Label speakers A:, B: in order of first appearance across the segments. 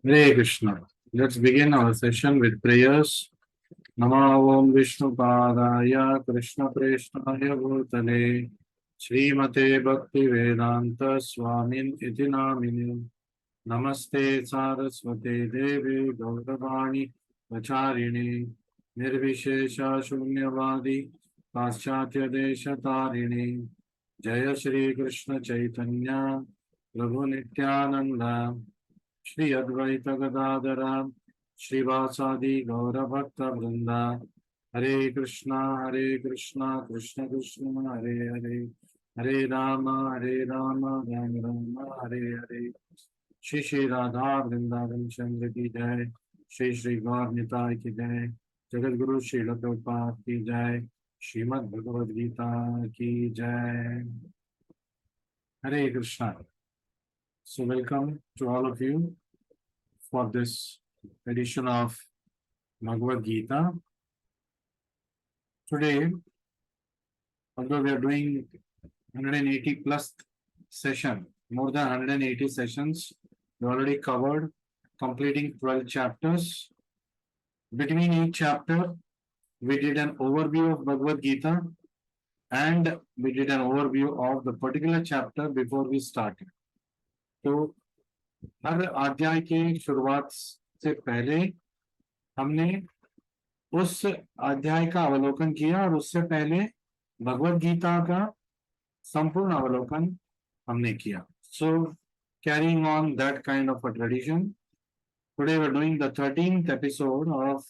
A: Hare Krishna. Let's begin our session with prayers. Namo Om Vishnu Padaya Krishna Preshnaya Bhutale Srimate Bhakti Vedanta Swamin Iti Namine Namaste Saraswate Devi Gauravani Vacharini Nirvishesha Shunyavadi Paschatya Desha Tarini Jaya Shri Krishna Chaitanya Prabhu Nityananda Shri Advaita Gadadhar श्रीवासादि गौर भक्त वृंदा हरे कृष्णा कृष्ण कृष्ण हरे हरे हरे राम राम राम हरे हरे। श्री श्री राधा वृंदावन चंद्र की जय। श्री श्री गौर निताय की जय। जगत गुरु श्री प्रभुपाद की जय। श्रीमद् भगवद गीता की जय। हरे Krishna. So welcome to all of you for this edition of Bhagavad Gita. Today, although we are doing 180 plus session, more than 180 sessions, we already covered, completing 12 chapters. Between each chapter, we did an overview of Bhagavad Gita and we did an overview of the particular chapter before we started. तो हर अध्याय के शुरुआत से पहले हमने उस अध्याय का अवलोकन किया और उससे पहले भगवद गीता का संपूर्ण अवलोकन हमने किया। So carrying on that kind of a tradition, today we are doing the 13th episode of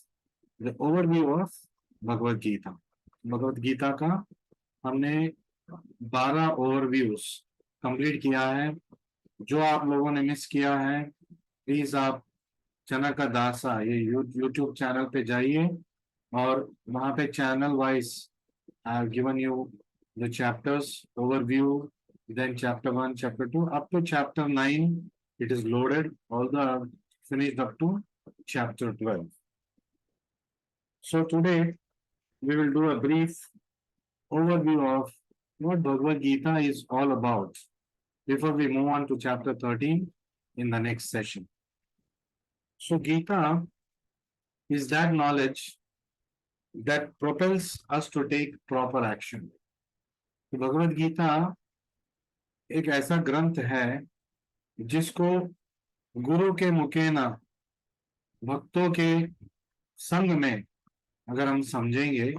A: the overview of Bhagavad Gita. Bhagavad Gita का हमने 12 ओवरव्यूज कंप्लीट किया है। जो आप लोगों ने मिस किया है, प्लीज आप चैनल का दासा ये यूट्यूब चैनल पे जाइए और वहां पे channel wise I have given you the chapters overview, then chapter 1, chapter 2 up to chapter 9 it is loaded, all the finished up to chapter 12. So today we will do a brief overview of what Bhagavad Gita is all about before we move on to chapter 13 in the next session. So Gita is that knowledge that propels us to take proper action. तो भगवद गीता एक ऐसा ग्रंथ है जिसको गुरु के मुखेना भक्तों के संग में अगर हम समझेंगे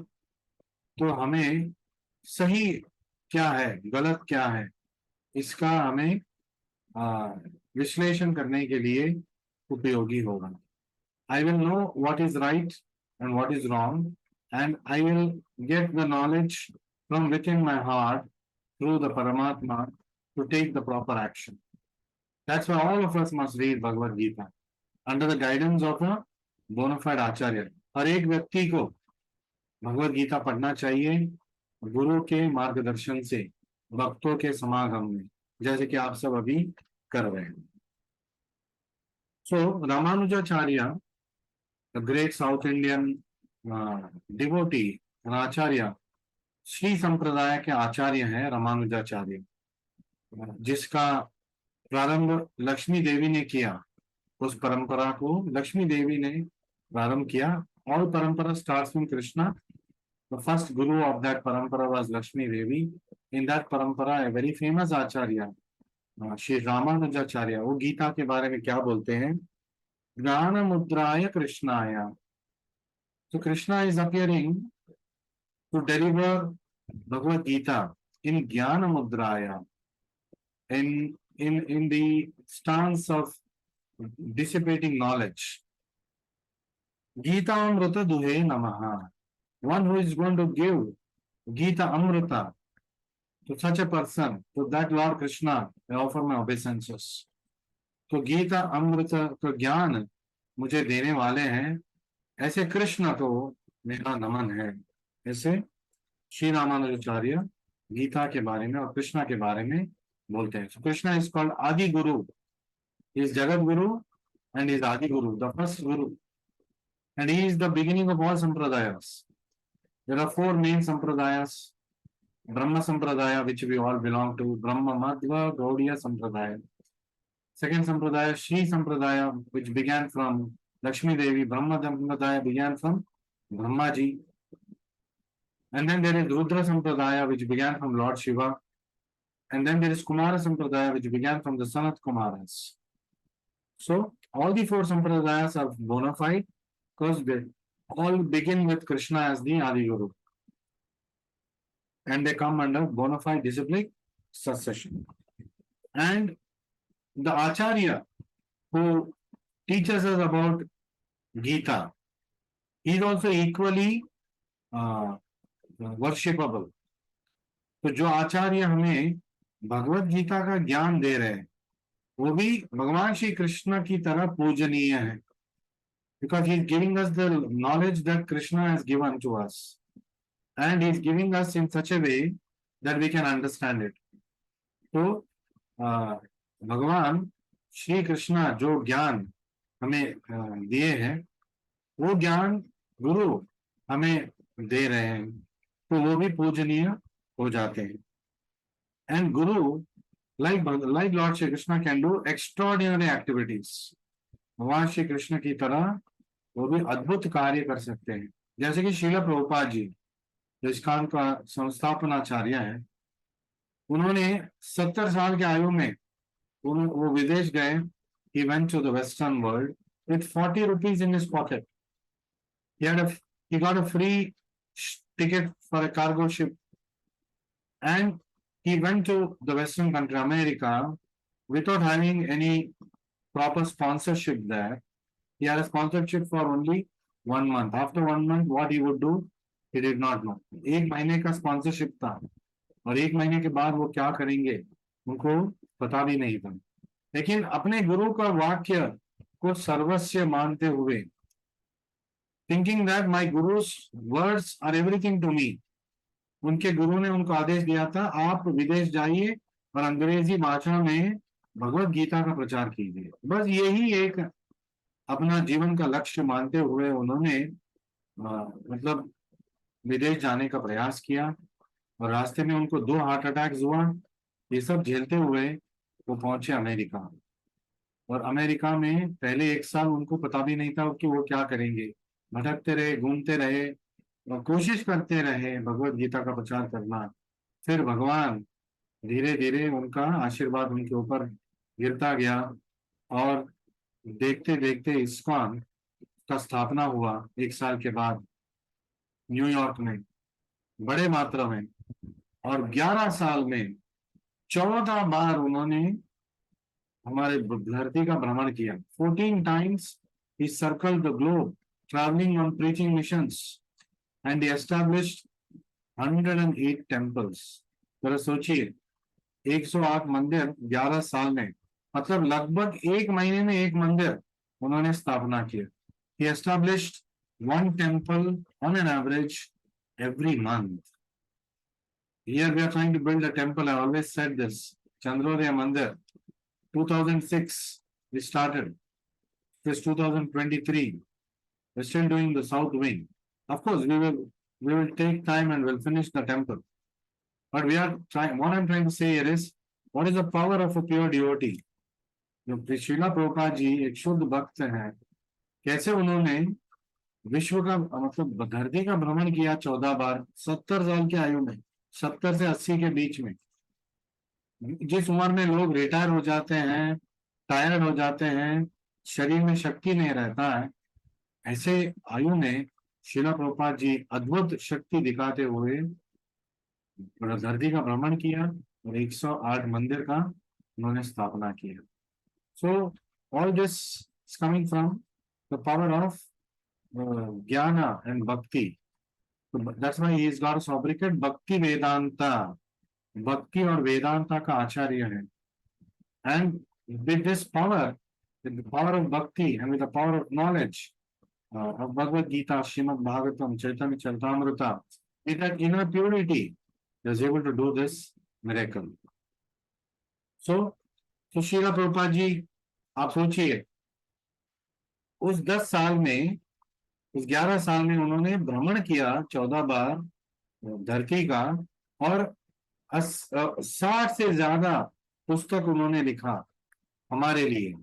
A: तो हमें सही क्या है गलत क्या है इसका हमें विश्लेषण करने के लिए उपयोगी होगा। I will know what is right and what is wrong, and I will get the knowledge from within my heart through the Paramatma to take the proper action. That's why all of us must read Bhagavad Gita under the guidance of a bona fide Acharya. हर एक व्यक्ति को भगवद गीता पढ़ना चाहिए गुरु के मार्गदर्शन से, भक्तों के समागम में, जैसे कि आप सब अभी कर रहे हैं। So Ramanujacharya, a great South Indian devotee and acharya, Shri संप्रदाय के आचार्य हैं रामानुजाचार्य, जिसका प्रारंभ लक्ष्मी देवी ने किया। उस परंपरा को लक्ष्मी देवी ने प्रारंभ किया। All parampara starts from Krishna. The first guru of that parampara was Lakshmi Devi. In that parampara, a very famous acharya, Shri Ramanujacharya, वो गीता के बारे में क्या बोलते हैं? ज्ञान मुद्राय कृष्णाय. So Krishna is appearing to deliver Bhagavad Gita in Jnana Mudraya, in the stance of dissipating knowledge. Gita Amrita Duhe Namaha. One who is going to give Gita Amrita to such a person, to that Lord Krishna, I offer my obeisances. तो गीता अमृत तो ज्ञान मुझे देने वाले हैं, ऐसे कृष्ण को मेरा नमन है। ऐसे श्री रामानुजाचार्य गीता के बारे में और कृष्णा के बारे में बोलते हैं। कृष्णा इज कॉल्ड आदि गुरु, is Jagat Guru and is Adi Guru, the first guru, and he is the beginning of all संप्रदायस। देयर आर 4 मेन संप्रदायस. Brahma Sampradaya, which we all belong to, Brahma Madhva Gaudiya Sampradaya. Second sampradaya, Sri sampradaya, which began from Lakshmi Devi. Brahma sampradaya began from Brahmaji. And then there is Rudra sampradaya, which began from Lord Shiva. And then there is Kumara sampradaya, which began from the Sanat Kumaras. So all the four sampradayas are bona fide because they all begin with Krishna as the Adi Guru. And they come under bona fide disciplic succession. And the Acharya who teaches us about Gita, he is also equally worshipable. तो जो आचार्य हमें भगवत गीता का ज्ञान दे रहे हैं वो भी भगवान श्री कृष्ण की तरह पूजनीय है, because he is giving us the knowledge that Krishna has given to us and he is giving us in such a way that we can understand it. तो भगवान श्री कृष्ण जो ज्ञान हमें दिए हैं वो ज्ञान गुरु हमें दे रहे हैं तो वो भी पूजनीय हो जाते हैं. And Guru, like Lord Shri Krishna, can do extraordinary activities. भगवान श्री कृष्ण की तरह वो भी अद्भुत कार्य कर सकते हैं. जैसे कि श्रील प्रभुपाद जी जो इस्कॉन का संस्थापनाचार्य है, उन्होंने 70 साल के आयु में वो विदेश गए. He went to the Western world with 40 rupees in his pocket. He got a free ticket for a cargo ship and he went to the Western country, America, without having any proper sponsorship there. He had a sponsorship for only 1 month. After 1 month, what he would do, he did not know. 1 महीने का sponsorship था और 1 महीने के बाद वो क्या करेंगे उनको पता भी नहीं था. लेकिन अपने गुरु का वाक्य को सर्वस्व मानते हुए, thinking that my guru's words are everything to me, उनके गुरु ने उनको आदेश दिया था आप विदेश जाइए और अंग्रेजी भाषा में भगवत गीता का प्रचार कीजिए. बस यही एक अपना जीवन का लक्ष्य मानते हुए उन्होंने मतलब विदेश जाने का प्रयास किया और रास्ते में उनको 2 हार्ट अटैक्स हुआ. ये सब झेलते हुए वो पहुंचे अमेरिका और अमेरिका में पहले 1 साल उनको पता भी नहीं था कि वो क्या करेंगे. भटकते रहे, घूमते रहे और कोशिश करते रहे भगवत गीता का प्रचार करना. फिर भगवान धीरे धीरे उनका आशीर्वाद उनके ऊपर गिरता गया और देखते देखते इस्कॉन का स्थापना हुआ 1 साल के बाद न्यूयॉर्क में बड़े मात्रा में. और 11 साल में 14 बार उन्होंने हमारे धरती का भ्रमण किया. 14 times he circled the globe traveling on preaching missions and he established 108 temples. जरा सोचिए 108 मंदिर 11 साल में, मतलब लगभग 1 महीने में 1 मंदिर उन्होंने स्थापना किया. He established 1 temple on an average every month. Here we are trying to build a temple. I always said this. Chandrodaya Mandir, 2006 we started. This 2023 we're still doing the south wing. Of course, we will take time and we'll finish the temple. But we are trying. What I'm trying to say here is, what is the power of a pure devotee? जो श्रीला प्रभुपाद जी एक शुद्ध भक्त हैं, कैसे उन्होंने विश्व का मतलब धरती का भ्रमण किया 14 बार 70 साल की आयु में, 70 से 80 के बीच में. जिस उम्र में लोग रिटायर हो जाते हैं, टायर्ड हो जाते हैं, शरीर में शक्ति नहीं रहता है, ऐसे आयु में श्रीला प्रभुपाद जी अद्भुत शक्ति दिखाते हुए धरती का भ्रमण किया और 108 मंदिर का उन्होंने स्थापना किया. So all this is coming from the power of jnana and bhakti. So that's why he has got a sobriquet Bhakti Vedanta. Bhakti और वेदांता का आचार्य है. And with this power, with the power of bhakti and with the power of knowledge of Bhagavad Gita, Srimad Bhagavatam, Chaitanya Charitamrita, with that inner purity, he was able to do this miracle. So Srila Prabhupada ji आप सोचिए उस 10 साल में, उस 11 साल में उन्होंने भ्रमण किया 14 बार धरती का और 60 से ज्यादा पुस्तक उन्होंने लिखा हमारे लिए।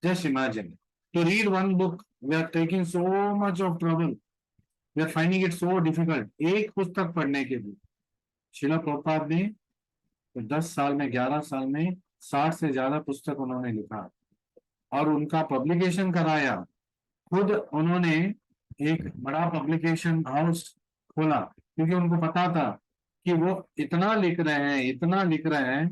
A: Just imagine, to read one book we are taking so much of trouble, we are finding it so difficult. एक पुस्तक पढ़ने के लिए शिला प्रभुपाद ने तो 10 साल में, 11 साल में 60 से ज्यादा पुस्तक उन्होंने लिखा और उनका पब्लिकेशन कराया। खुद उन्होंने एक बड़ा पब्लिकेशन हाउस खोला, क्योंकि उनको पता था कि वो इतना लिख रहे हैं, इतना लिख रहे हैं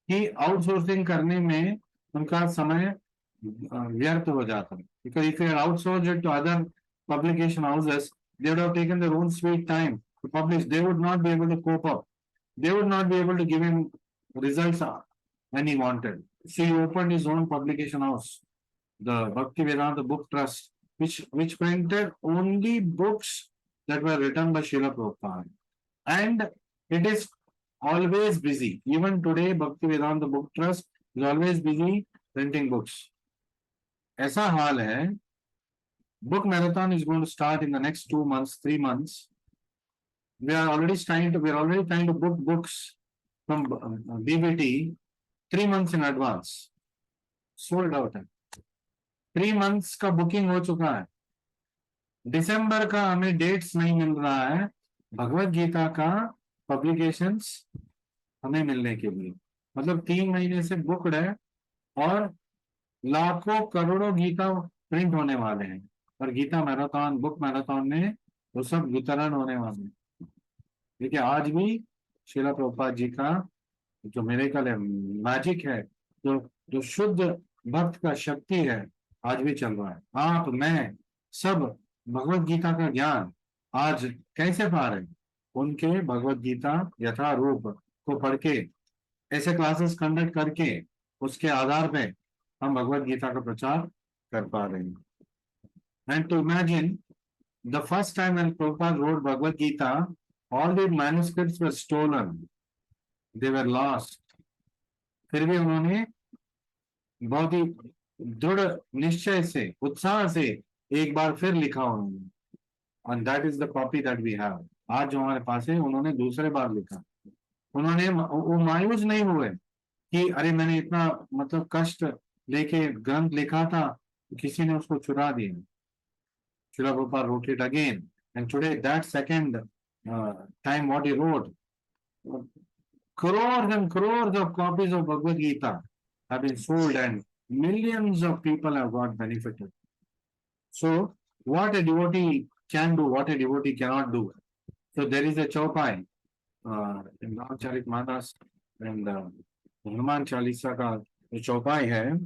A: कि आउटसोर्सिंग करने में उनका समय व्यर्थ हो जाता है। Because if you outsource it to other publication houses, they would have taken their own sweet time to publish. They would not be able to cope up. They would not be able to give him results when he wanted. So he opened his own publication house, the Bhaktivedanta Book Trust, which printed only books that were written by Srila Prabhupada. And it is always busy. Even today, Bhaktivedanta Book Trust is always busy printing books. ऐसा हाल है. Book marathon is going to start in the next 2 months, 3 months. We are already trying to book books from BBT 3 months in advance. Sold out है. 3 months का booking हो चुका है. दिसंबर का हमें dates नहीं मिल रहा है भगवत गीता का पब्लिकेशंस हमें मिलने के लिए. मतलब 3 महीने से बुकड है और लाखों करोड़ों गीता प्रिंट होने वाले हैं. और गीता मैराथन, बुक मैराथन में वो सब वितरण होने वाले हैं. देखिए आज भी श्रीला प्रभुपाद जी का जो मिरेकल है, मैजिक है, जो शुद्ध भक्त का शक्ति है, आज भी चल रहा है. आप, मैं, सब भगवत गीता का ज्ञान आज कैसे पा रहे हैं? उनके भगवत गीता यथारूप को पढ़ के, ऐसे क्लासेस कंडक्ट करके, उसके आधार पे हम भगवत गीता का प्रचार कर पा रहे हैं. And to imagine the first time when Prabhupada wrote Bhagavad Gita, all the manuscripts were stolen, they were lost. फिर भी उन्होंने बहुत ही दृढ़ निश्चय से, उत्साह से एक बार फिर लिखा उन्होंने. and that is the copy that we have. आज जो हमारे पास है, उन्होंने दूसरे बार लिखा. उन्होंने वो मायूस नहीं हुए कि अरे मैंने इतना मतलब कष्ट लेके ग्रंथ लिखा था, किसी ने उसको चुरा दिया. Srila Prabhupada wrote it again, and today that second time what he wrote, crores and crores of copies of Bhagavad Gita have been sold and millions of people have got benefited. So what a devotee can do, what a devotee cannot do. So there is a chaupai in Ramcharitmanas and Hanuman Chalisa का जो चौपाई है,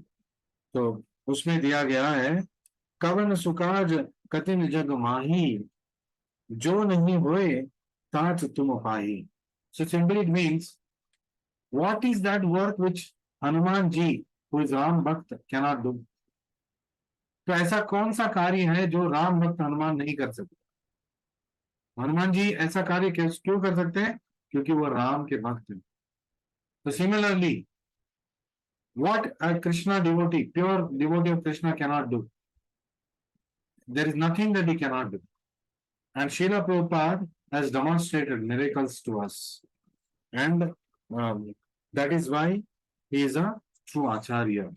A: तो उसमें दिया गया है, कवन सुकाज कतिन जग माही, जो नहीं होए तात तुम पाही. So simply it means, what is that work which Hanuman ji, who is Ram Bhakt, cannot do? तो ऐसा कौन सा कार्य है जो राम भक्त हनुमान नहीं कर सकते? हनुमान जी ऐसा कार्य क्यों कर सकते हैं? क्योंकि वो राम के भक्त हैं. तो similarly, what a Krishna devotee, pure devotee of Krishna cannot do, there is nothing that he cannot do. And Srila Prabhupada has demonstrated miracles to us. And that is why he is a true Acharya.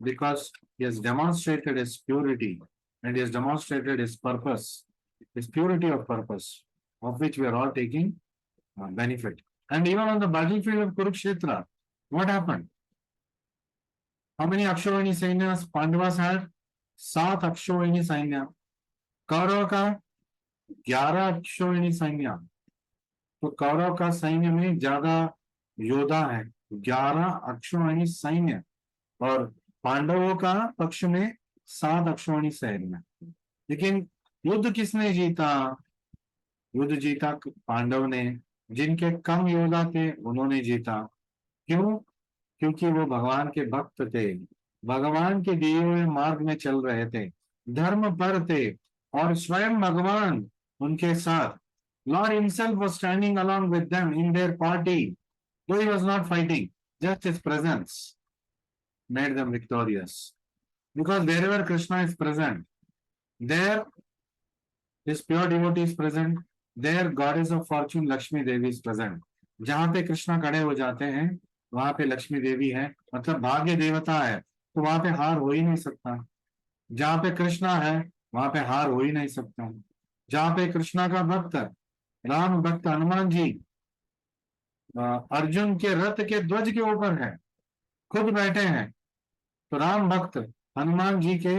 A: Because he has demonstrated his purity and he has demonstrated his purpose, his purity of purpose, of which we are all taking benefit. And even on the battlefield of Kurukshetra, what happened? How many Akshavani Sainyas Pandavas had? 7 Akshavani Sainya. Kaurava का 11 अक्षौहिणी सैन्य. तो कौरव का सैन्य में ज्यादा योद्धा है, 11 अक्षौहिणी सैन्य, और पांडवों का पक्ष में 7 अक्षौहिणी सैन्य. लेकिन युद्ध किसने जीता? युद्ध जीता पांडव ने. जिनके कम योद्धा थे उन्होंने जीता. क्यों? क्योंकि वो भगवान के भक्त थे, भगवान के दिए हुए मार्ग में चल रहे थे, धर्म पर थे, और स्वयं भगवान उनके साथ. Lord himself was standing along with them in their party, though he was not fighting. Just his presence made them victorious. Because wherever Krishna is present, there his pure devotee is present, there goddess of fortune Lakshmi Devi is present. जहां पे कृष्णा खड़े हो जाते हैं, वहां पे लक्ष्मी देवी है, मतलब भाग्य देवता है, तो वहां पे हार हो ही नहीं सकता। जहाँ पे कृष्णा है वहां पे हार हो ही नहीं सकता। जहाँ पे कृष्णा का भक्त, राम भक्त हनुमान जी अर्जुन के रथ के ध्वज के ऊपर है, खुद बैठे हैं। तो राम भक्त हनुमान जी के,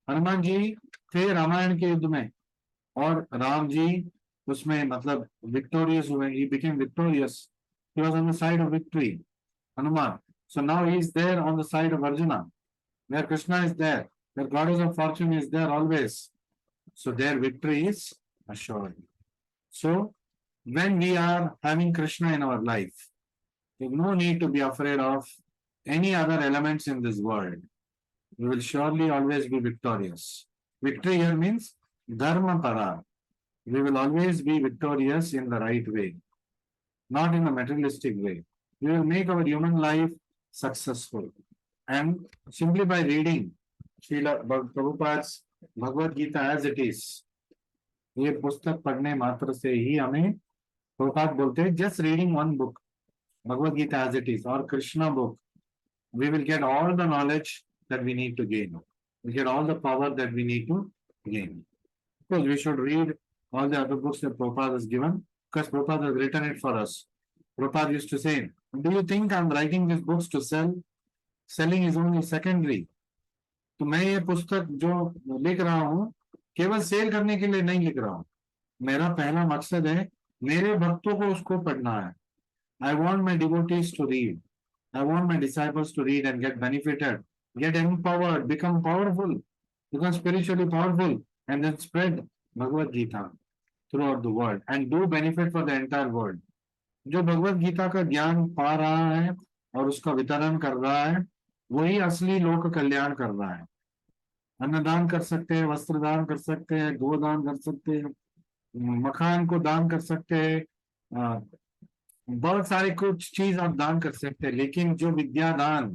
A: हनुमान जी थे रामायण के युद्ध में, और राम जी उसमें मतलब विक्टोरियस हुए, he became victorious, he was on the side of victory, Hanuman. So now he is there on the side of Arjuna, where Krishna is there, where goddess of fortune is there always. So their victory is assured. So when we are having Krishna in our life, there is no need to be afraid of any other elements in this world. We will surely always be victorious. Victory here means dharma para. We will always be victorious in the right way, not in a materialistic way. We will make our human life successful. And simply by reading Srila Prabhupada's Bhagavad Gita as it is, ये पुस्तक पढ़ने मात्र से ही हमें, प्रभुपाद बोलते हैं, just reading one book, Bhagavad Gita as it is, or Krishna book, we will get all the knowledge that we need to gain. We get all the power that we need to gain. Because we should read all the other books that Prabhupada has given, because Prabhupada has written it for us. Prabhupada used to say, do you think I'm writing these books to sell? Selling is only secondary. तो मैं ये पुस्तक जो लिख रहा हूँ केवल cell करने के लिए नहीं लिख रहा हूँ। मेरा पहला मकसद है मेरे भक्तों को उसको पढ़ना है। I want my devotees to read. I want my disciples to read and get benefited, get empowered, become powerful, become spiritually powerful, and then spread Bhagavad Gita throughout the world and do benefit for the entire world. जो भगवत गीता का ज्ञान पा रहा है और उसका वितरण कर रहा है, वही असली लोक कल्याण कर रहा है। अन्नदान कर सकते हैं, वस्त्र दान कर सकते हैं, गोदान कर सकते हैं, मकान को दान कर सकते हैं, बहुत सारे कुछ चीज आप दान कर सकते हैं, लेकिन जो विद्या दान,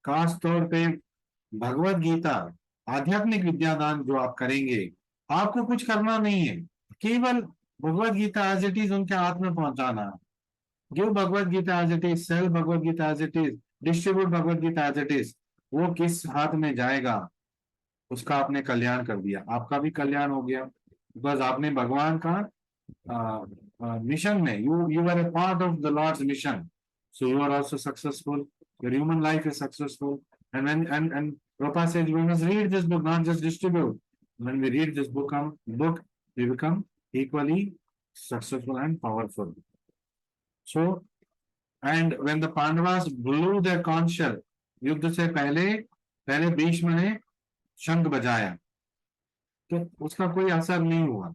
A: खास तौर पे भगवत गीता, आध्यात्मिक विद्या दान जो आप करेंगे, आपको कुछ करना नहीं है, केवल Bhagavad Gita as it is उनके हाथ में पहुंचाना है। Give Bhagavad Gita as it is, sell Bhagavad Gita as it is, distribute Bhagavad Gita as it is. वो किस हाथ में जाएगा उसका आपने कल्याण कर दिया, आपका भी कल्याण हो गया, बिकॉज आपने भगवान का मिशन में, you were a part of the Lord's mission, so you are also successful, your human life is successful. And Prabhupada says we must read this book, not just distribute. When we read this book, we become equally successful and powerful. So, and when the Pandavas blew their conch shell, युद्ध से पहले भीष्म ने शंख बजाया, तो उसका कोई असर नहीं हुआ।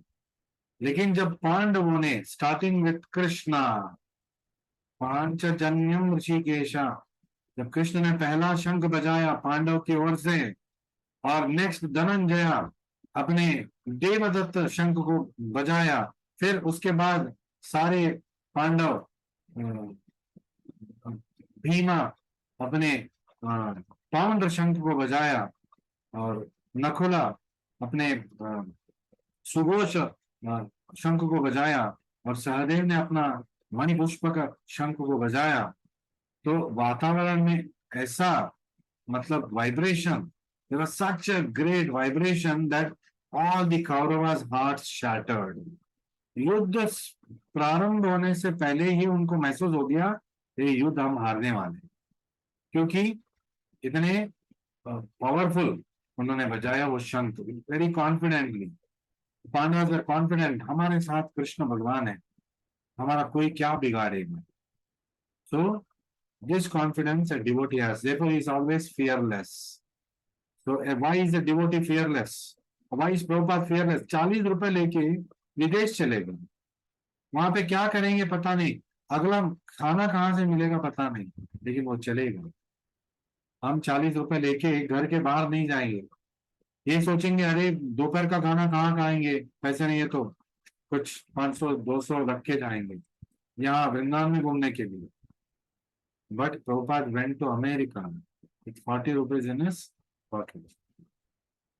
A: लेकिन जब पांडवों ने, स्टार्टिंग विथ कृष्णा, पांचजन्यम ऋषिकेशा, जब कृष्ण ने पहला शंख बजाया पांडव की ओर से, और नेक्स्ट धनंजया अपने देवदत्त शंख को बजाया, फिर उसके बाद सारे पांडव, भीमा अपने पौंड्र शंख को बजाया, और नकुला अपने सुघोष शंख को बजाया, और सहदेव ने अपना मणिपुष्पक शंख को बजाया, तो वातावरण में ऐसा मतलब vibration, there was such a great vibration that all the Kauravas' hearts shattered. युद्ध प्रारंभ होने से पहले ही उनको महसूस हो गया ये युद्ध हम हारने वाले, क्योंकि इतने पावरफुल उन्होंने बजाया वो शंख, very confidently. Pandava are confident, हमारे साथ कृष्ण भगवान है, हमारा कोई क्या बिगाड़ेगा। So this confidence a devotee has, therefore he is always fearless. So why is a devotee fearless? Why is Prabhupada fearless? 40 रुपए लेके विदेश चले गए, वहां पे क्या करेंगे पता नहीं, अगला खाना कहाँ से मिलेगा पता नहीं, लेकिन वो चले गए। हम 40 रुपए लेके घर के बाहर नहीं जाएंगे, ये सोचेंगे अरे दोपहर का खाना कहाँ खाएंगे, पैसे नहीं है, तो कुछ 500-200 रख के जाएंगे यहाँ वृंदावन में घूमने के लिए। But Prabhupada went to America with 40 rupees in his pocket.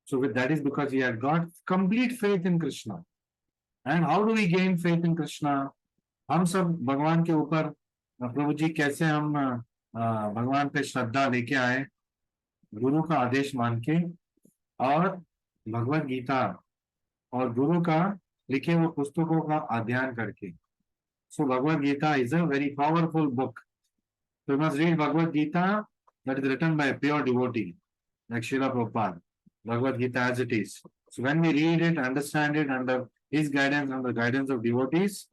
A: So with that is because he had got complete faith in Krishna. And how do we gain faith in Krishna? हम सब भगवान के ऊपर, प्रभु जी कैसे हम भगवान पे श्रद्धा लेके आए, गुरु का आदेश मान के, और भगवत गीता और गुरु का लिखे हुए पुस्तकों का अध्ययन करके। So Bhagavad Gita is a very powerful book. So you must read Bhagavad Gita that is written by a pure devotee, like Srila Prabhupada, Bhagavad Gita as it is. So when we read it, understand it under his guidance and the guidance of devotees,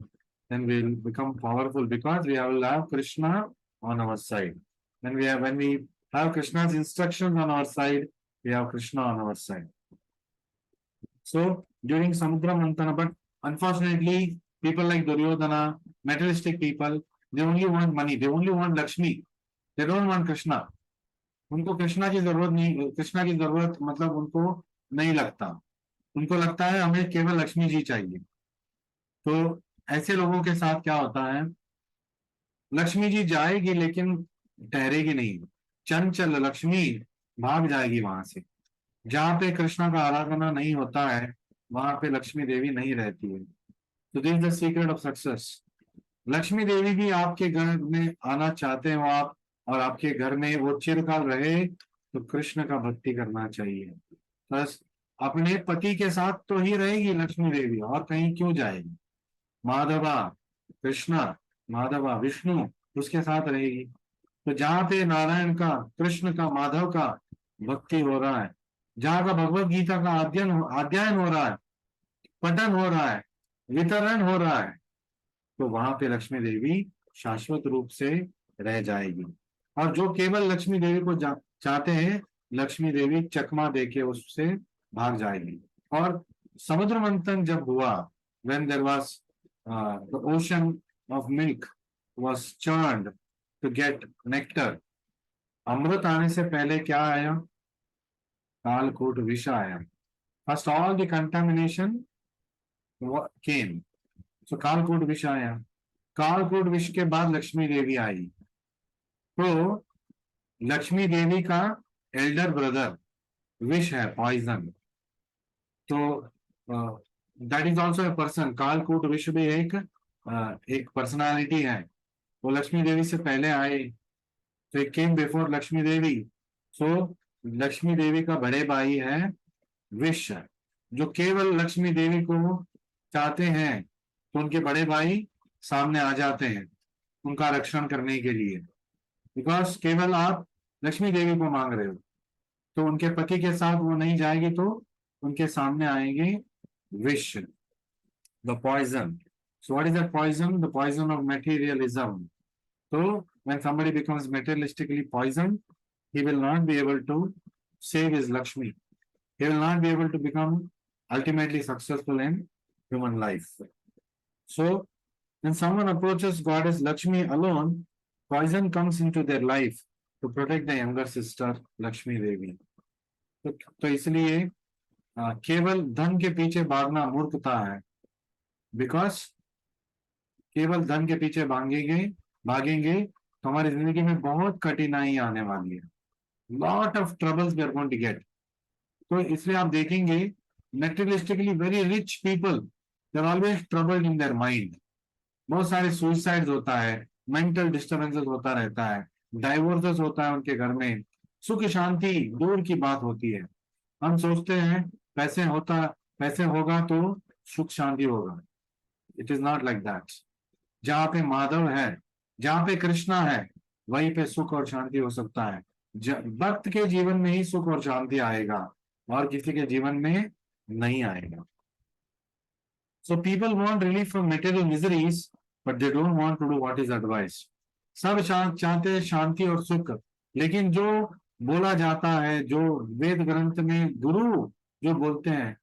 A: then we will become powerful because we will have Krishna on our side. When we have Krishna's instructions on our side, we have Krishna on our side. So during Samudra Mantana, but unfortunately, people like Duryodhana, materialistic people, they only want money, they only want Lakshmi, they don't want Krishna. उनको कृष्णा की जरूरत नहीं, कृष्णा की जरूरत मतलब उनको नहीं लगता, उनको लगता है हमें केवल लक्ष्मी जी चाहिए. तो ऐसे लोगों के साथ क्या होता है, लक्ष्मी जी जाएगी लेकिन ठहरेगी नहीं, चंचल लक्ष्मी भाग जाएगी वहां से. जहां पे कृष्णा का आराधना नहीं होता है वहां पे लक्ष्मी देवी नहीं रहती है. तो this is the secret of success. Lakshmi Devi भी आपके घर में आना चाहते हो आप, और आपके घर में वो चिरकाल रहे, तो कृष्ण का भक्ति करना चाहिए. बस अपने पति के साथ तो ही रहेगी लक्ष्मी देवी, और कहीं क्यों जाएगी. माधवा कृष्णा, माधवा विष्णु, उसके साथ रहेगी. तो जहां पे नारायण का, कृष्ण का, माधव का भक्ति हो रहा है, जहां का भगवत गीता का अध्ययन हो रहा है, पठन हो रहा है, वितरण हो रहा है, तो वहां पे लक्ष्मी देवी शाश्वत रूप से रह जाएगी. और जो केवल लक्ष्मी देवी को चाहते हैं, लक्ष्मी देवी चकमा देके उससे भाग जाएगी. और समुद्र मंथन जब हुआ, when there was the ocean of milk was churned to get nectar, अमृत आने से पहले क्या आया, कालकूट विष आया. First all the contamination came. So कालकूट विष आया. कालकूट विष के बाद लक्ष्मी देवी आई. तो लक्ष्मी देवी का एल्डर ब्रदर विष है, पॉइजन. तो that is also a person. कालकूट विष भी एक पर्सनालिटी है. वो लक्ष्मी देवी से पहले आए, तो इट केम बिफोर लक्ष्मी देवी. सो लक्ष्मी देवी का बड़े भाई है विष, जो केवल लक्ष्मी देवी को चाहते हैं, तो उनके बड़े भाई सामने आ जाते हैं उनका रक्षण करने के लिए. बिकॉज केवल आप लक्ष्मी देवी को मांग रहे हो, तो उनके पति के साथ वो नहीं जाएगी, तो उनके सामने आएंगे विष, the poison. So what is that poison? The poison of materialism. So when somebody becomes materialistically poisoned, he will not be able to save his Lakshmi. He will not be able to become ultimately successful in human life. So when someone approaches Goddess Lakshmi alone, poison comes into their life to protect the younger sister Lakshmi Devi. तो इसलिए केवल धन के पीछे भागना मूर्खता है. Because केवल धन के पीछे भागेंगे तो हमारी जिंदगी में बहुत कठिनाई आने वाली है. Lot of troubles we are going to get. तो इसलिए आप देखेंगे materialistically very rich people, they are always troubled in their mind. बहुत सारे सुसाइड्स होता है, मेंटल डिस्टर्बेंसेस होता रहता है, डाइवोर्सेस होता है उनके घर में. सुख शांति दूर की बात होती है. हम सोचते हैं पैसे होगा तो सुख शांति होगा. It is not like that. जहां पे माधव है, जहां पे कृष्णा है, वहीं पे सुख और शांति हो सकता है. भक्त के जीवन में ही सुख और शांति आएगा, और किसी के जीवन में नहीं आएगा. So people want relief from material miseries, but they don't want to do what is advised. सब चाहते हैं शांति और सुख, लेकिन जो बोला जाता है, जो वेद ग्रंथ में गुरु जो बोलते हैं,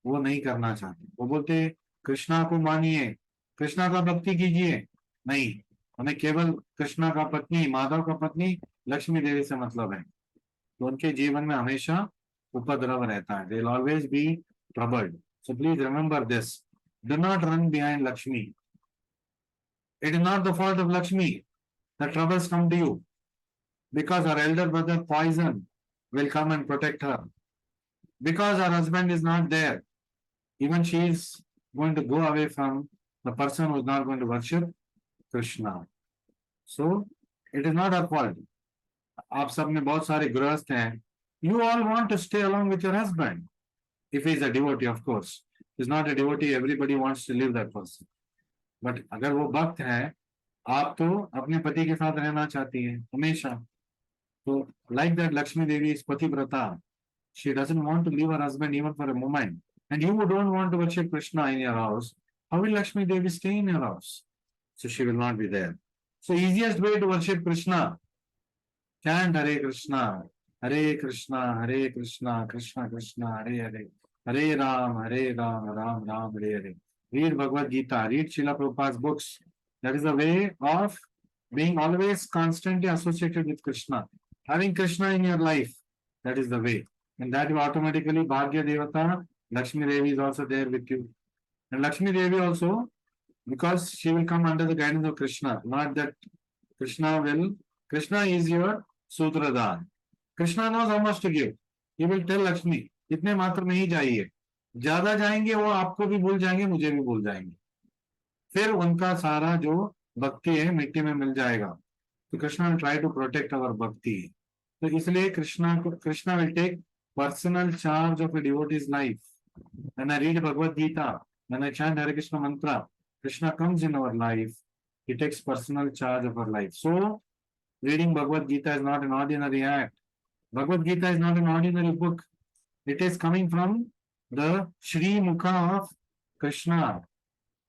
A: वो नहीं करना चाहते. वो बोलते हैं कृष्णा को मानिए, कृष्णा का भक्ति कीजिए. नहीं, हमें केवल कृष्णा का पत्नी, माधव का पत्नी लक्ष्मी देवी से मतलब है. तो उनके जीवन में हमेशा उपद्रव रहता है. They will always be troubled. So please remember this. Do not run behind Lakshmi. It is not the fault of Lakshmi that troubles come to you, because her elder brother Poison will come and protect her. Because her husband is not there, even she is going to go away from the person who is not going to worship Krishna. So it is not a fault. आप सब में बहुत सारे गृहस्थ हैं, you all want to stay along with your husband if is a devotee, of course is not a devotee, everybody wants to live that person. But अगर वो भक्त है, आप तो अपने पति के साथ रहना चाहती है हमेशा। तो like that Lakshmi Devi is पतिव्रता, she doesn't want to leave her husband even for a moment, and you don't want to worship Krishna in your house, how will Lakshmi Devi stay in your house? So she will not be there. So easiest way to worship Krishna, chant Hare Krishna, Hare Krishna, Krishna Krishna, Hare Hare, Hare Ram, Ram Ram, Hare Hare. Read Bhagavad Gita, read Srila Prabhupada's books. That is the way of being always constantly associated with Krishna. Having Krishna in your life, that is the way. And that you automatically, Bhagya Devata, Lakshmi Devi is also there with you. And Lakshmi Devi also, because she will come under the guidance of Krishna, not that Krishna is your Sutradhan. Krishna knows how much to give. He will tell Lakshmi, इतने मात्र में ही जाइए, ज्यादा जाएंगे वो आपको भी भूल जाएंगे, मुझे भी भूल जाएंगे, फिर उनका सारा जो भक्ति है मिट्टी में मिल जाएगा। तो Krishna will try to protect our bhakti. तो इसलिए Krishna will take personal charge of a devotee's life. When I read Bhagavad Gita, when I chant Hare Krishna mantra, Krishna comes in our life. He takes personal charge of our life. So, reading Bhagavad Gita is not an ordinary act. Bhagavad Gita is not an ordinary book. It is coming from the Shri Mukha of Krishna.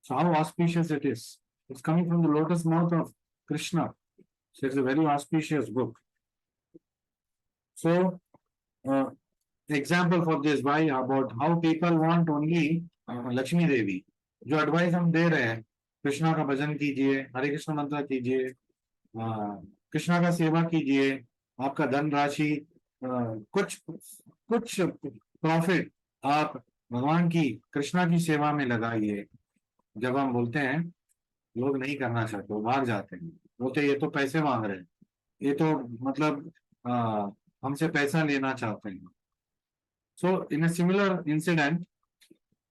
A: So, how auspicious it is. It's coming from the lotus mouth of Krishna. So, it's a very auspicious book. So, example for this, why about how people want only Lakshmi Devi. जो advice हम दे रहे हैं, कृष्णा का भजन कीजिए, हरे कृष्ण मंत्र कीजिए, कृष्णा का सेवा कीजिए, आपका धन राशि कुछ प्रॉफिट आप भगवान की कृष्णा की सेवा में लगाइए। जब हम बोलते हैं, लोग नहीं करना चाहते, वो भाग जाते हैं, बोलते ये तो पैसे मांग रहे हैं, ये तो मतलब हमसे पैसा लेना चाहते हैं। So in a similar incident,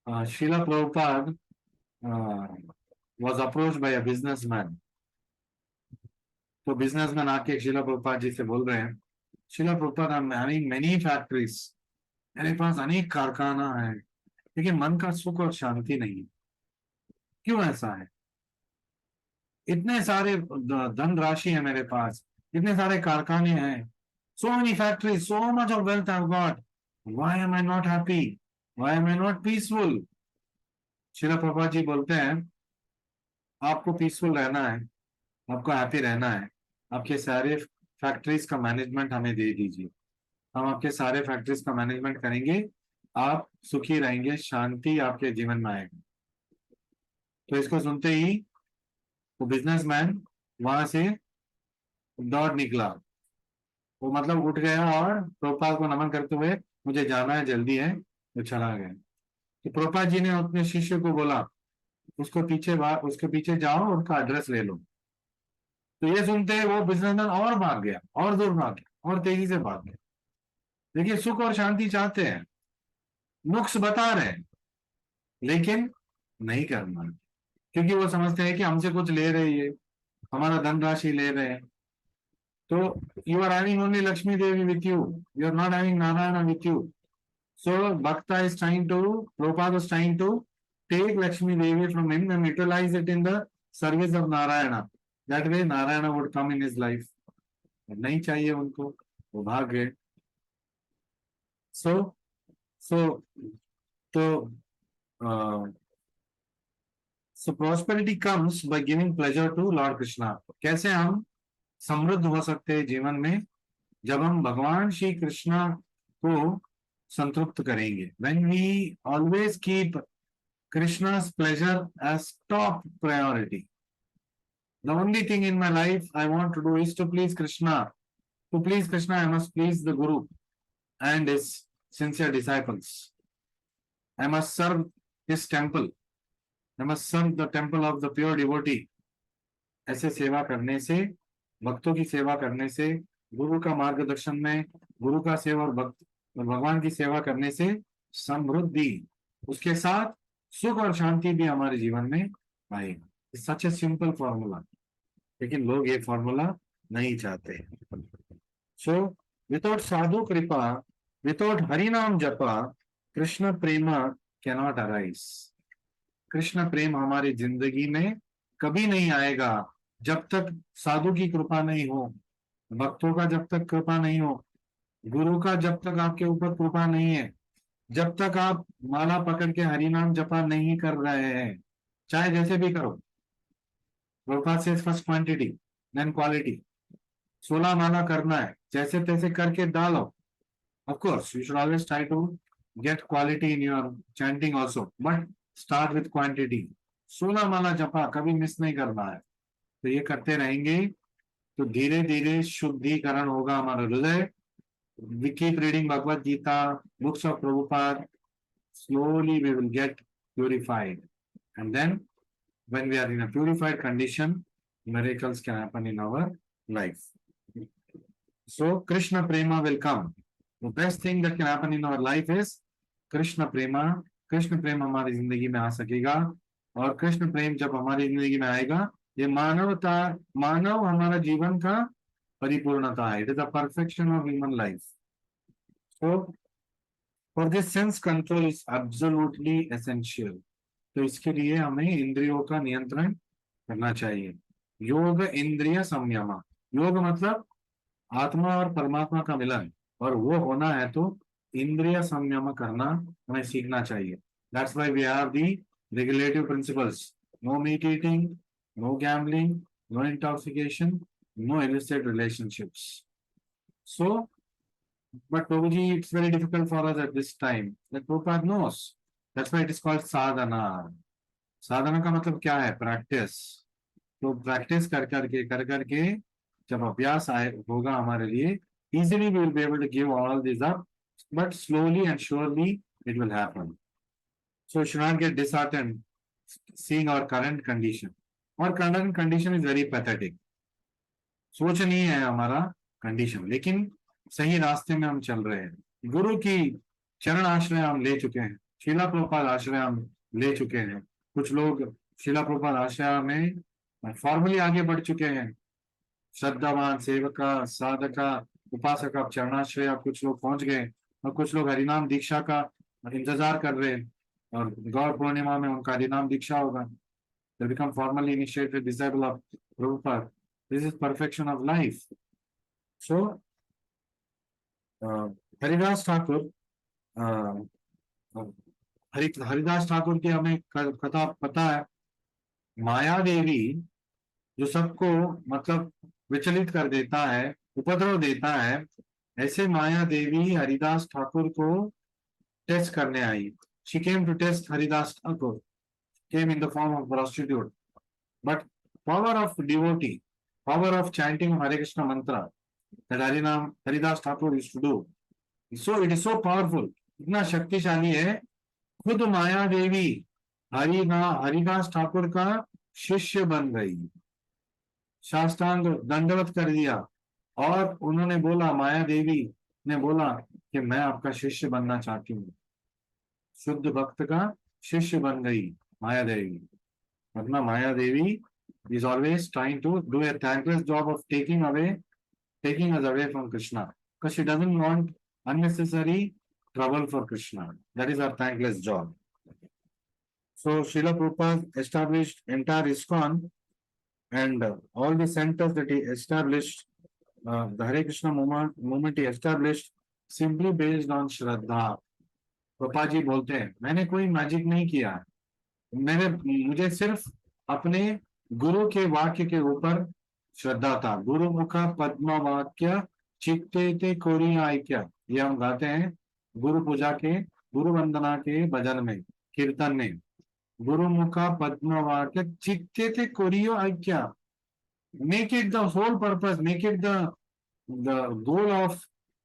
A: Srila Prabhupada was approached by a businessman. तो बिजनेसमैन आके शिला प्रभुपाद जी से बोल रहे हैं, शिला Prabhupada, I am having many factories, मेरे पास अनेक कारखाना है, लेकिन मन का सुख और शांति नहीं। क्यों ऐसा है? इतने सारे धन राशि है मेरे पास, इतने सारे कारखाने हैं, so many factories, so much of wealth I've got. Why am I not happy? Why am I not peaceful? शिला प्रभुपाद जी बोलते हैं, आपको पीसफुल रहना है, आपको हैप्पी रहना है, आपके सारे फैक्ट्रीज का मैनेजमेंट हमें दे दीजिए, हम आपके सारे फैक्ट्रीज का मैनेजमेंट करेंगे, आप सुखी रहेंगे, शांति आपके जीवन में आएगी। तो इसको सुनते ही वो बिजनेसमैन वहां से दौड़ निकला, वो मतलब उठ गया और प्रभुपाद को नमन करते हुए, मुझे जाना है, जल्दी है, तो चला गया। तो प्रभुपाद जी ने अपने शिष्य को बोला, उसके पीछे जाओ, उनका एड्रेस ले लो। तो ये सुनते वो बिजनेसमैन और भाग गया, और दूर भाग गया, और तेजी से भाग गया। देखिए, सुख और शांति चाहते हैं, नुक्स बता रहे हैं, लेकिन नहीं करना, क्योंकि वो समझते हैं कि हमसे कुछ ले रही है, हमारा धन राशि ले रहे हैं। तो you are having only Lakshmi Devi with you, you are not having Narayan with you. So भक्ता is trying to, Prabhupada was trying to take Lakshmi Devi from him and utilize it in the service of Narayana. That way Narayana would come in his life. नहीं चाहिए उनको, वो भाग गए। So prosperity comes by giving pleasure to Lord Krishna. कैसे हम समृद्ध हो सकते हैं जीवन में? जब हम भगवान श्री कृष्णा को संतुष्ट करेंगे। When we always keep Krishna's pleasure as top priority. The only thing in my life I want to do is to please Krishna. To please Krishna, I must please the Guru and his sincere disciples. I must serve his temple. I must serve the temple of the pure devotee. ऐसे सेवा करने से, भक्तों की सेवा करने से, गुरु का मार्गदर्शन में, गुरु का सेवा और भगवान की सेवा करने से समृद्धि, उसके साथ सुख और शांति भी हमारे जीवन में आएगा। सच ए सिंपल फॉर्मूला, लेकिन लोग ये फॉर्मूला नहीं चाहते। सो विदाउट साधु कृपा, विदाउट हरि नाम जपा, कृष्ण प्रेमा कैनॉट अराइज। कृष्ण प्रेम हमारी जिंदगी में कभी नहीं आएगा जब तक साधु की कृपा नहीं हो, भक्तों का जब तक कृपा नहीं हो, गुरु का जब तक आपके ऊपर कृपा नहीं है, जब तक आप माला पकड़ के हरि नाम जपा नहीं कर रहे हैं, चाहे जैसे भी करो। प्रभुपाद से फर्स्ट क्वांटिटी देन क्वालिटी। 16 माला करना है, जैसे तैसे करके डालो। Of course you should always try to get quality in your chanting also, but start with quantity. 16 माला जपा कभी मिस नहीं करना है। तो ये करते रहेंगे तो धीरे धीरे शुद्धिकरण होगा हमारा हृदय। We keep reading Bhagavad Gita, books of Prabhupada. Slowly we will get purified, and then when we are in a purified condition, miracles can happen in our life. So Krishna Prema will come. The best thing that can happen in our life is Krishna Prema. Krishna प्रेम हमारी जिंदगी में आ सकेगा, और कृष्ण प्रेम जब हमारी जिंदगी में आएगा, ये मानवता, मानव हमारा जीवन का परिपूर्णता है। It is the perfection of human life. So for this sense control is absolutely essential. तो इसके लिए हमें इंद्रियों का नियंत्रण करना चाहिए। योग इंद्रिय संयमा। योग मतलब आत्मा और परमात्मा का मिलन, और वो होना है तो इंद्रिय संयम करना हमें सीखना चाहिए। That's why we have the regulative principles. No meat eating, no gambling, no intoxication, no illicit relationships. So but Prabhuji, it's very difficult for us at this time. That Prabhupada knows. That's why it is called sadhana. साधना का मतलब क्या है? Practice. तो practice कर करके जब अभ्यास आए होगा हमारे लिए, easily we will be able to give all these up, but slowly and surely it will happen. So we should not get disheartened seeing our current condition. Our current condition is very pathetic. सोचनीय है हमारा condition, लेकिन सही रास्ते में हम चल रहे हैं। गुरु की चरण आश्रय हम ले चुके हैं, शीला प्रभुपाद आश्रय हम ले चुके हैं। कुछ लोग शीला प्रभुपाद आश्रय में फॉर्मली आगे बढ़ चुके हैं, श्रद्धावान सेवका साधका उपासक आप चरणाश्रय आप कुछ लोग पहुंच गए, और कुछ लोग हरिनाम दीक्षा का इंतजार कर रहे हैं, और गौर पूर्णिमा में उनका हरिनाम दीक्षा होगा। They become formally initiated disciple of Prabhupada. This is perfection of life. So Haridas Thakur, Haridas Thakur की हमें कथा पता है। माया देवी जो सबको मतलब विचलित कर देता है, उपद्रव देता है, ऐसे माया देवी हरिदास ठाकुर को टेस्ट करने आई। She came to test Haridas Thakur, came in the form of prostitute, but power of devotee, power of chanting Hare Krishna mantra that Haridas Thakur used to do, so it is so powerful, इतना शक्तिशाली है। खुद माया देवी हरिदास ठाकुर का शिष्य बन गई, साष्टांग दंडवत कर दिया, और उन्होंने बोला, माया देवी ने बोला कि मैं आपका शिष्य बनना चाहती हूँ। शुद्ध भक्त का शिष्य बन गई माया देवी। वरना माया देवी is always trying to do a thankless job of taking us away from Krishna, because she doesn't want unnecessary trouble for Krishna. That is her thankless job. So Srila Prabhupada established entire ISKCON, and all the centers that he established, the Hare Krishna movement he established simply based on Shraddha. Prabhupada जी बोलते हैं, मैंने कोई magic नहीं किया, मुझे सिर्फ अपने गुरु के वाक्य के ऊपर श्रद्धा था। गुरु मुख पद्म वाक्य चित्ते ते कोरी आइक्य, ये हम गाते हैं गुरु पूजा के, गुरु वंदना के भजन में, कीर्तन में। गुरु मुख पद्म वाक्य चित्ते ते chorio आइक्य, make it the whole purpose, make it the goal of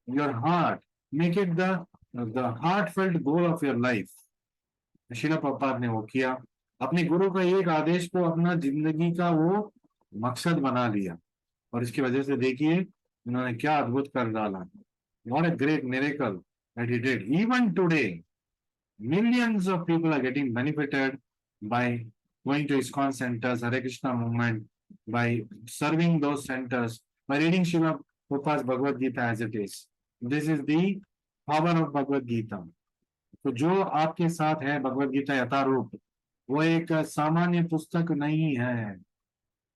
A: your heart, make it the heartfelt goal of your life. Srila Prabhupada ने वो किया, अपने गुरु का एक आदेश को अपना जिंदगी का वो मकसद बना लिया, और इसकी वजह से देखिए उन्होंने क्या अद्भुत कर डाला। What a great miracle that he did. Even today, millions of people are getting benefited by going to ISKCON centers, Hare Krishna movement, by serving those centers, by reading Srila Prabhupada's Bhagavad Gita as it is. This is the power of Bhagavad Gita. तो जो आपके साथ है भगवद गीता यथारूप, वो एक सामान्य पुस्तक नहीं है.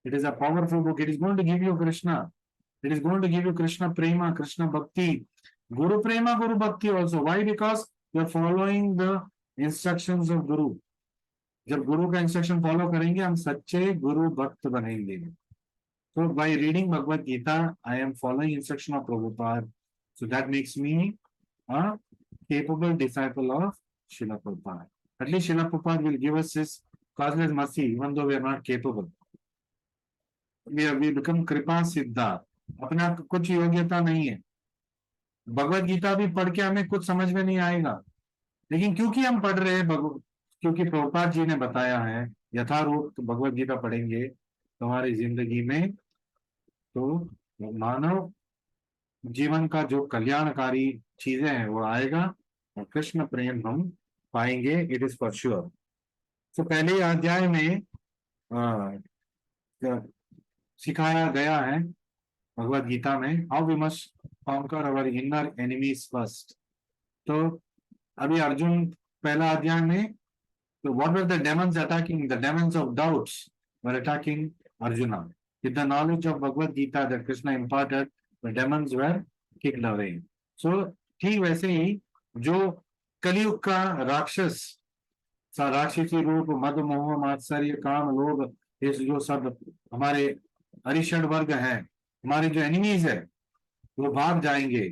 A: It is a powerful book. It is going to give you Krishna. It is going to give you Krishna prema, Krishna bhakti, Guru prema, Guru bhakti also. Why? Because you are following the instructions of Guru. जब गुरु का instruction follow करेंगे हम सच्चे गुरु भक्त बनेंगे. So by reading Bhagavad Gita, I am following instruction of Prabhupada. So that makes me a capable disciple of Srila Prabhupada. At least Srila Prabhupada will give us his causeless mercy, even though we are not capable. We become कृपा सिद्धा. अपना कुछ योग्यता नहीं है. भगवद गीता भी पढ़ के हमें कुछ समझ में नहीं आएगा, लेकिन क्योंकि हम पढ़ रहे हैं, क्योंकि प्रभुपाद जी ने बताया है यथारूप भगवद गीता पढ़ेंगे तो हमारी जिंदगी में तो मानव जीवन का जो कल्याणकारी चीजें हैं वो आएगा और कृष्ण प्रेम हम पाएंगे. It is for sure. तो पहले अध्याय में सिखाया गया है भगवद गीता में how we must conquer our inner enemies first. तो अभी अर्जुन पहला अध्याय में तो what were the demons attacking? The demons of doubts were attacking Arjuna. With the knowledge of Bhagavad Gita that Krishna imparted, the demons were kicked away. So ठीक वैसे ही जो कलयुग का राक्षस राक्षसी रूप मद मोह मात्सर्य काम लोभ ये जो सब हमारे अरिषड वर्ग है, हमारे जो एनिमीज है, वो भाग जाएंगे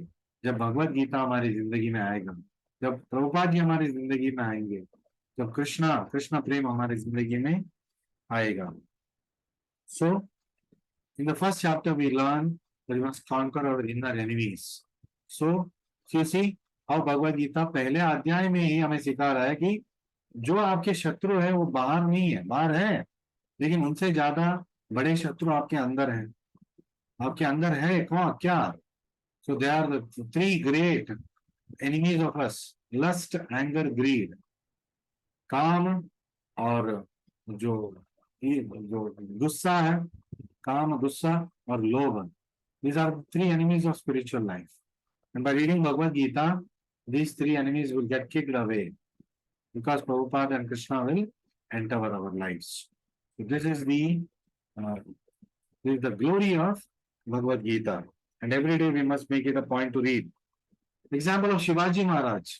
A: जब भगवद गीता हमारी जिंदगी में आएगा, जब प्रभुपाद जी हमारी जिंदगी में आएंगे, जब कृष्ण प्रेम हमारी जिंदगी में आएगा. So in the first chapter we learn that we must conquer our inner enemies. So you see how Bhagavad Gita पहले अध्याय में ही हमें सिखा रहा है कि जो आपके शत्रु है वो बाहर नहीं है, बाहर है, लेकिन उनसे ज्यादा बड़े शत्रु आपके अंदर हैं. आपके अंदर है कौन क्या? So they are the three great enemies of us: lust, anger, greed. काम और जो गुस्सा है, काम, गुस्सा और लोभ. These are the three enemies of spiritual life. And by reading Bhagavad Gita, these three enemies will get kicked away because Prabhupada and Krishna will enter our lives. So this is the glory of Bhagavad Gita. And every day we must make it a point to read. Example of Shivaji Maharaj.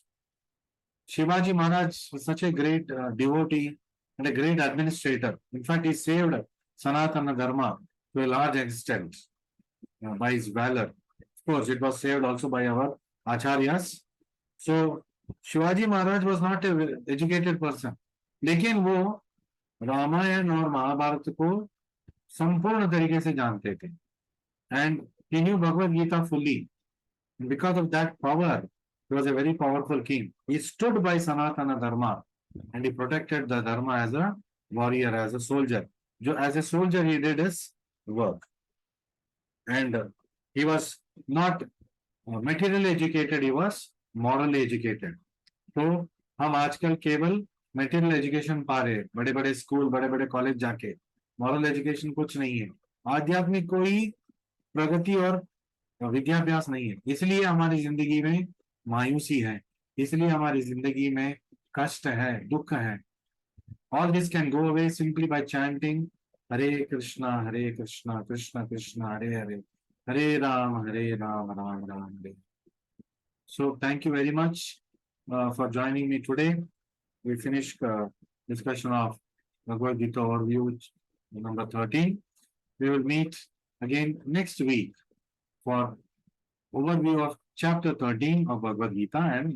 A: Shivaji Maharaj was such a great devotee and a great administrator. In fact, he saved Sanatana Dharma to a large extent by his valor. Of course, it was saved also by our Acharyas. So, Shivaji Maharaj was not an educated person. लेकिन वो रामायण और महाभारत को संपूर्ण तरीके से जानते थे. And he knew Bhagavad Gita fully. And because of that power, he was a very powerful king. He stood by Sanatana Dharma and he protected the Dharma as a warrior, as a soldier. As a soldier, he did his work. And he was not materially educated, he was morally educated. तो हम आजकल केवल material education पा रहे हैं, बड़े बड़े school, बड़े बड़े कॉलेज जाके. मॉरल एजुकेशन कुछ नहीं है. आध्यात्मिक कोई प्रगति और विद्याभ्यास नहीं है. इसलिए हमारी जिंदगी में मायूसी है, इसलिए हमारी जिंदगी में कष्ट है, दुख है. All this can go away simply by chanting Hare Krishna, Krishna Krishna, Hare Hare, Hare Ram, Ram Ram, Hare. So thank you very much for joining me today. We finished discussion of Bhagavad Gita overview number 13. We will meet again next week for overview of chapter 13 of Bhagavad Gita, and